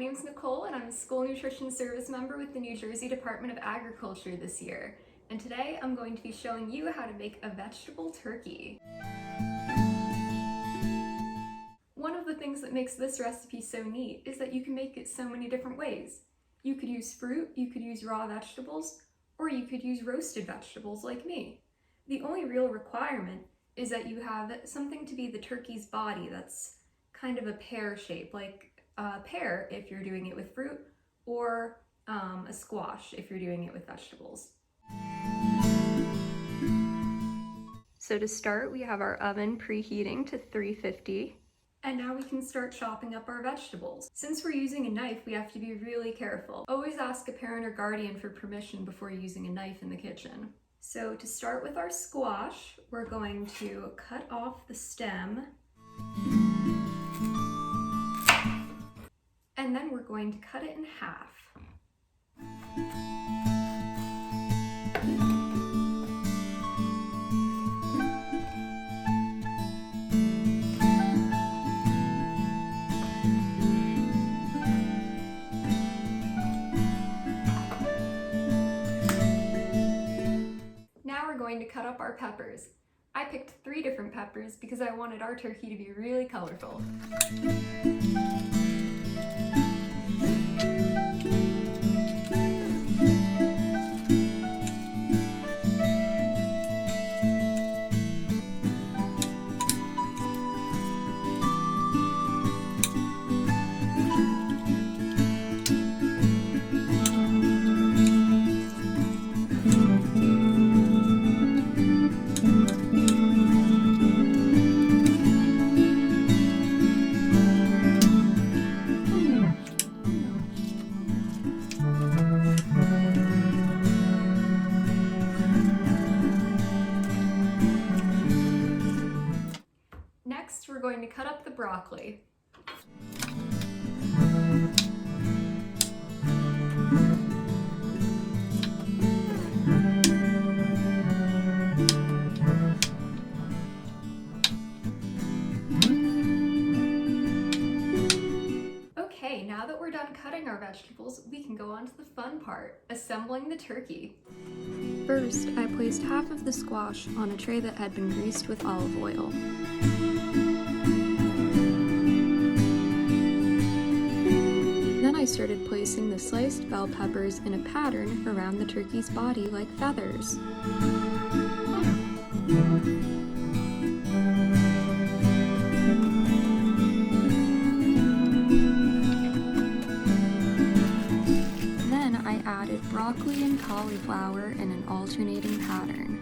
name's Nicole and I'm a school nutrition service member with the New Jersey Department of Agriculture this year. And today I'm going to be showing you how to make a vegetable turkey. One of the things that makes this recipe so neat is that you can make it so many different ways. You could use fruit, you could use raw vegetables, or you could use roasted vegetables like me. The only real requirement is that you have something to be the turkey's body that's kind of a pear shape, like a pear if you're doing it with fruit, or a squash if you're doing it with vegetables. So to start, we have our oven preheating to 350. And now we can start chopping up our vegetables. Since we're using a knife, we have to be really careful. Always ask a parent or guardian for permission before using a knife in the kitchen. So to start with our squash, we're going to cut off the stem. And then we're going to cut it in half. Now we're going to cut up our peppers. I picked 3 different peppers because I wanted our turkey to be really colorful. Next, we're going to cut up the broccoli. Okay, now that we're done cutting our vegetables, we can go on to the fun part, assembling the turkey. First, I placed half of the squash on a tray that had been greased with olive oil. Then I started placing the sliced bell peppers in a pattern around the turkey's body like feathers. Then I added broccoli and cauliflower in an alternating pattern.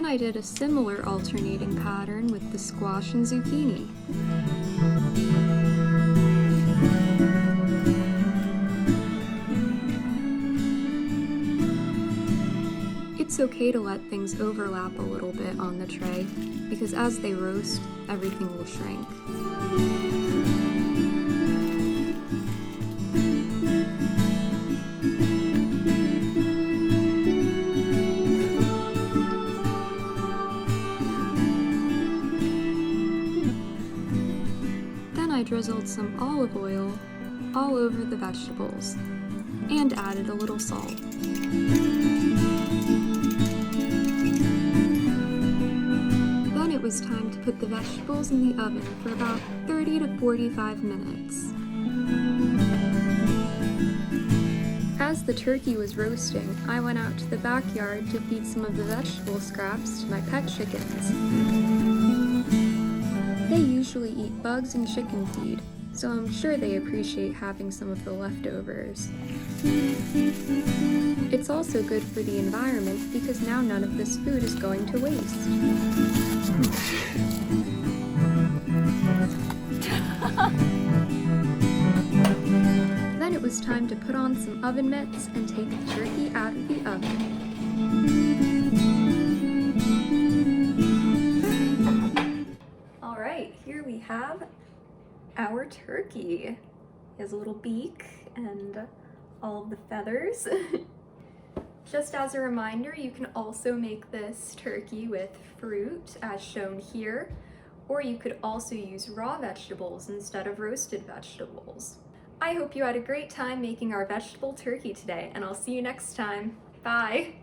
I did a similar alternating pattern with the squash and zucchini. It's okay to let things overlap a little bit on the tray, because as they roast, everything will shrink. I drizzled some olive oil all over the vegetables and added a little salt. Then it was time to put the vegetables in the oven for about 30 to 45 minutes. As the turkey was roasting, I went out to the backyard to feed some of the vegetable scraps to my pet chickens. They usually eat bugs and chicken feed, so I'm sure they appreciate having some of the leftovers. It's also good for the environment because now none of this food is going to waste. Then it was time to put on some oven mitts and take the turkey out of the oven. Here we have our turkey. He has a little beak and all of the feathers. Just as a reminder, you can also make this turkey with fruit as shown here, or you could also use raw vegetables instead of roasted vegetables. I hope you had a great time making our vegetable turkey today, and I'll see you next time. Bye!